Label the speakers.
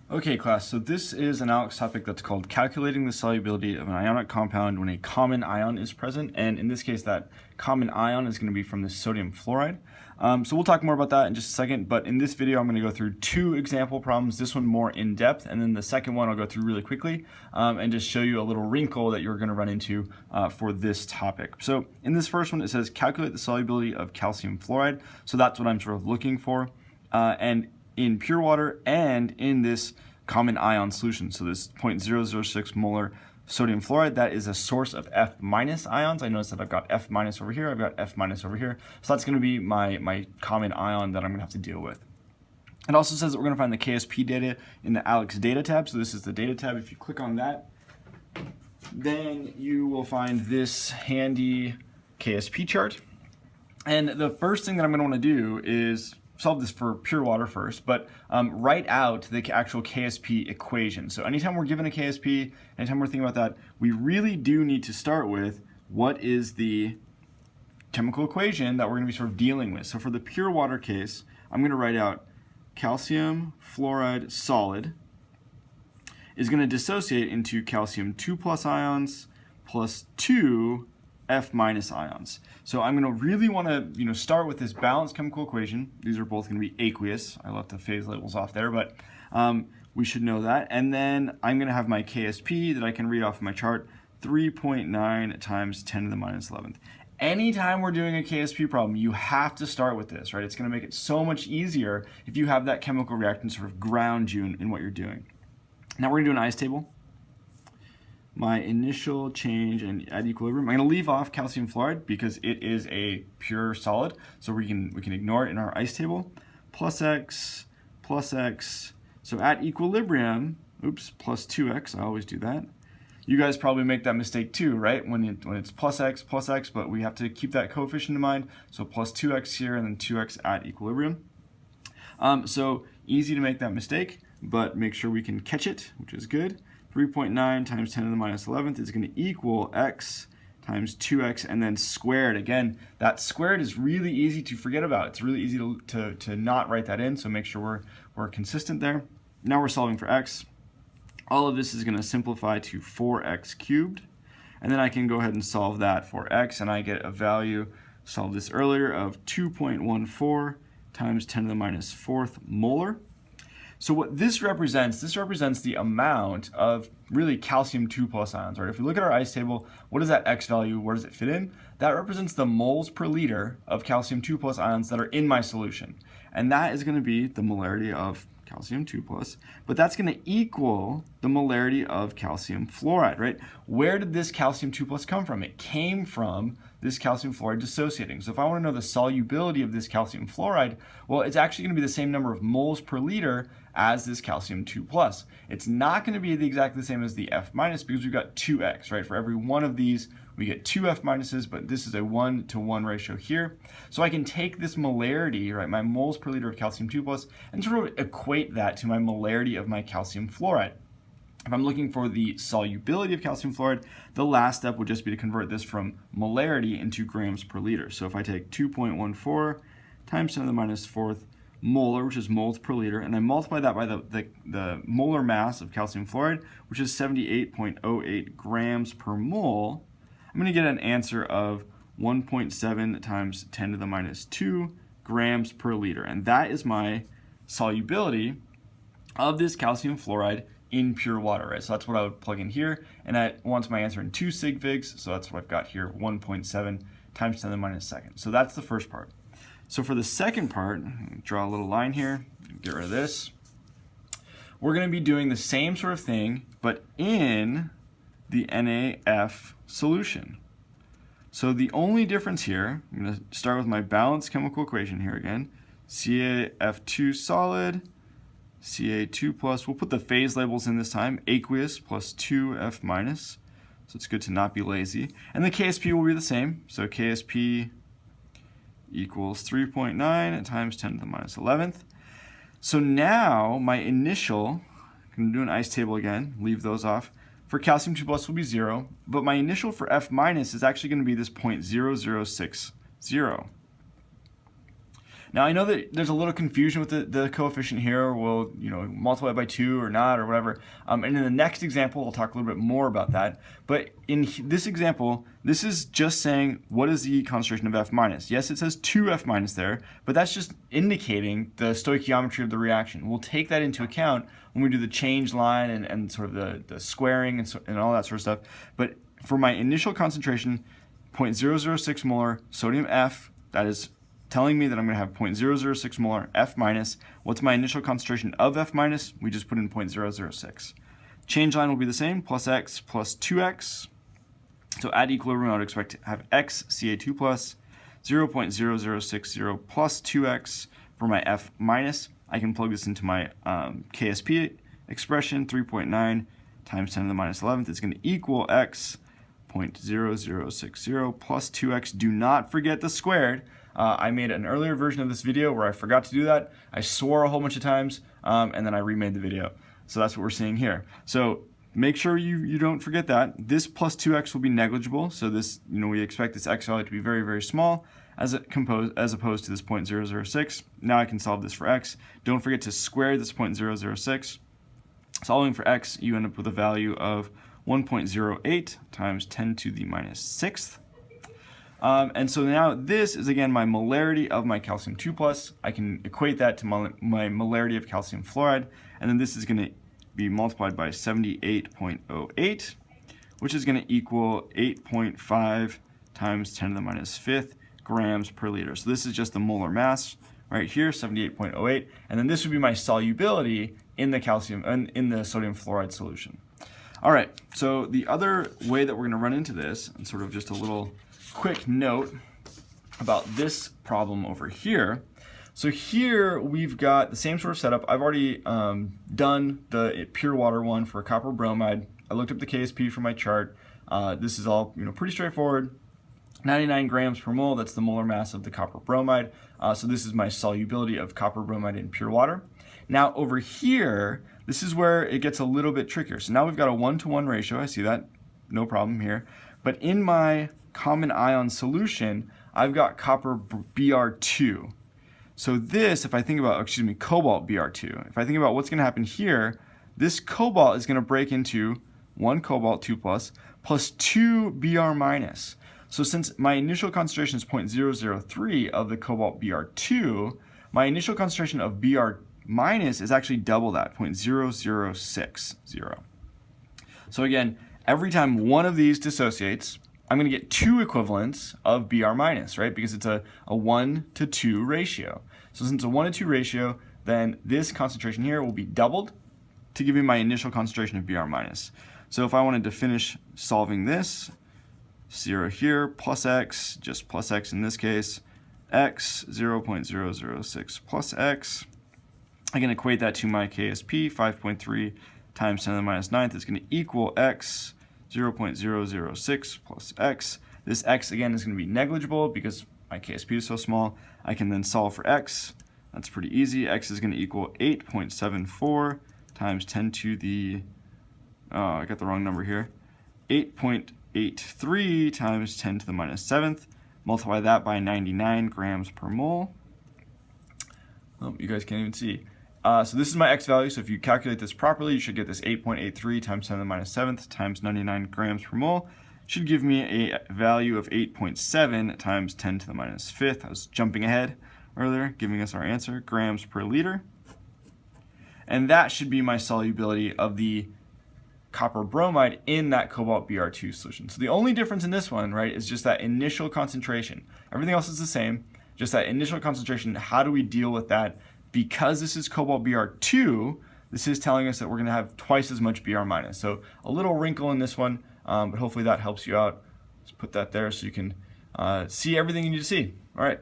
Speaker 1: Okay, class, so this is an ALEKS topic that's called calculating the solubility of an ionic compound when a common ion is present, and in this case that common ion is going to be from the sodium fluoride. So we'll talk more about that in just a second, but in this video I'm going to go through two example problems, this one more in depth, and then the second one I'll go through really quickly and just show you a little wrinkle that you're going to run into for this topic. So in this first one it says calculate the solubility of calcium fluoride, so that's what I'm sort of looking for, and in pure water and in this common ion solution. So this 0.006 molar sodium fluoride, that is a source of F minus ions. I notice that I've got F minus over here, I've got F minus over here. So that's going to be my common ion that I'm going to have to deal with. It also says that we're going to find the KSP data in the ALEKS data tab. So this is the data tab. If you click on that, then you will find this handy KSP chart. And the first thing that I'm going to want to do is solve this for pure water first, but write out the actual KSP equation. So anytime we're given a KSP, anytime we're thinking about that, we really do need to start with what is the chemical equation that we're going to be sort of dealing with. So for the pure water case, I'm going to write out calcium fluoride solid is going to dissociate into calcium 2+ ions plus 2 F minus ions. So I'm going to really want to start with this balanced chemical equation. These are both going to be aqueous. I left the phase labels off there, but we should know that. And then I'm going to have my KSP that I can read off of my chart, 3.9 times 10 to the minus 11th. Anytime we're doing a KSP problem, you have to start with this, right? It's going to make it so much easier if you have that chemical reactant sort of ground you in what you're doing. Now we're going to do an ice table. My initial change and at equilibrium, I'm going to leave off calcium fluoride because it is a pure solid, so we can ignore it in our ice table. Plus x, so at equilibrium, plus 2x, I always do that. You guys probably make that mistake too, right? When it's plus x, but we have to keep that coefficient in mind, so plus 2x here and then 2x at equilibrium. So easy to make that mistake, but make sure we can catch it, which is good. 3.9 times 10 to the minus 11th is going to equal x times 2x and then squared. Again, that squared is really easy to forget about. It's really easy to not write that in, so make sure we're consistent there. Now we're solving for x. All of this is going to simplify to 4x cubed, and then I can go ahead and solve that for x, and I get a value, solved this earlier, of 2.14 times 10 to the minus 4th molar. So what this represents the amount of really calcium 2+ ions, right? If we look at our ice table, what is that x value? Where does it fit in? That represents the moles per liter of calcium 2+ ions that are in my solution. And that is going to be the molarity of calcium 2+, but that's going to equal the molarity of calcium fluoride, right? Where did this calcium 2+ come from? It came from this calcium fluoride dissociating. So if I want to know the solubility of this calcium fluoride, well, it's actually going to be the same number of moles per liter as this calcium 2+. It's not going to be exactly the same as the F minus because we've got 2x, right? For every one of these, we get 2 F minuses, but this is a 1-to-1 ratio here. So I can take this molarity, right, my moles per liter of calcium 2+, and sort of equate that to my molarity of my calcium fluoride. If I'm looking for the solubility of calcium fluoride, the last step would just be to convert this from molarity into grams per liter. So if I take 2.14 times 10 to the minus 4th molar, which is moles per liter, and I multiply that by the molar mass of calcium fluoride, which is 78.08 grams per mole, I'm going to get an answer of 1.7 times 10 to the minus 2 grams per liter. And that is my solubility of this calcium fluoride in pure water, right? So that's what I would plug in here, and that wants my answer in 2 sig figs, so that's what I've got here, 1.7 times 10 to the minus 2nd. So that's the first part. So for the second part, draw a little line here, get rid of this. We're going to be doing the same sort of thing, but in the NaF solution. So the only difference here, I'm going to start with my balanced chemical equation here again, CaF2 solid, Ca2+, we'll put the phase labels in this time, aqueous plus 2F minus, so it's good to not be lazy. And the KSP will be the same, so KSP equals 3.9 times 10 to the minus 11th. So now my initial, I'm going to do an ice table again, leave those off. For calcium 2+ will be 0, but my initial for F minus is actually going to be this 0.0060. Now I know that there's a little confusion with the coefficient here. We'll multiply it by 2 or not or whatever. And in the next example, we'll talk a little bit more about that. But in this example, this is just saying what is the concentration of F minus. Yes, it says 2F minus there, but that's just indicating the stoichiometry of the reaction. We'll take that into account when we do the change line and sort of the squaring and all that sort of stuff. But for my initial concentration, 0.006 molar sodium F, that is telling me that I'm going to have 0.006 molar F minus. What's my initial concentration of F minus? We just put in 0.006. Change line will be the same, plus X plus 2X. So at equilibrium, I would expect to have X Ca2 plus 0.0060 plus 2X for my F minus. I can plug this into my KSP expression, 3.9 times 10 to the minus 11th is going to equal X 0.0060 plus 2X. Do not forget the squared. I made an earlier version of this video where I forgot to do that. I swore a whole bunch of times, and then I remade the video. So that's what we're seeing here. So make sure you don't forget that. This plus 2x will be negligible. So this, we expect this x value to be very, very small as opposed to this 0.006. Now I can solve this for x. Don't forget to square this 0.006. Solving for x, you end up with a value of 1.08 times 10 to the minus 6th. And so now this is again my molarity of my calcium 2 plus. I can equate that to my molarity of calcium fluoride, and then this is going to be multiplied by 78.08, which is going to equal 8.5 times 10 to the minus 5th grams per liter. So this is just the molar mass right here, 78.08, and then this would be my solubility in the calcium and in the sodium fluoride solution. All right, so the other way that we're going to run into this, and sort of just a little quick note about this problem over here. So here we've got the same sort of setup. I've already done the pure water one for copper bromide. I looked up the KSP for my chart. This is all pretty straightforward. 99 grams per mole, that's the molar mass of the copper bromide. So this is my solubility of copper bromide in pure water. Now over here, this is where it gets a little bit trickier. So now we've got a 1-to-1 ratio. I see that, no problem here. But in my common ion solution, I've got copper Br2. So this, if I think about, cobalt Br2. If I think about what's going to happen here, this cobalt is going to break into 1 cobalt 2 plus 2 Br minus. So since my initial concentration is 0.003 of the cobalt Br2, my initial concentration of Br minus is actually double that, 0.0060. So again, every time one of these dissociates, I'm going to get 2 equivalents of Br minus, right? Because it's a 1-to-2 ratio. So since it's a 1-to-2 ratio, then this concentration here will be doubled to give me my initial concentration of Br minus. So if I wanted to finish solving this, 0 here, plus x, just plus x in this case, x, 0.006 plus x. I can equate that to my KSP, 5.3 times 10 to the minus 9th is going to equal x, 0.006 plus x. This x, again, is going to be negligible because my KSP is so small. I can then solve for x. That's pretty easy. X is going to equal 8.74 times 10 to the, I got the wrong number here, 8.83 times 10 to the minus 7th. Multiply that by 99 grams per mole. Oh, you guys can't even see. So this is my x value, so if you calculate this properly, you should get this 8.83 times 10 to the minus 7th times 99 grams per mole. Should give me a value of 8.7 times 10 to the minus 5th. I was jumping ahead earlier, giving us our answer, grams per liter. And that should be my solubility of the copper bromide in that cobalt Br2 solution. So the only difference in this one, right, is just that initial concentration. Everything else is the same, just that initial concentration. How do we deal with that? Because this is cobalt Br2, this is telling us that we're going to have twice as much Br minus. So a little wrinkle in this one, but hopefully that helps you out. Let's put that there so you can see everything you need to see. All right.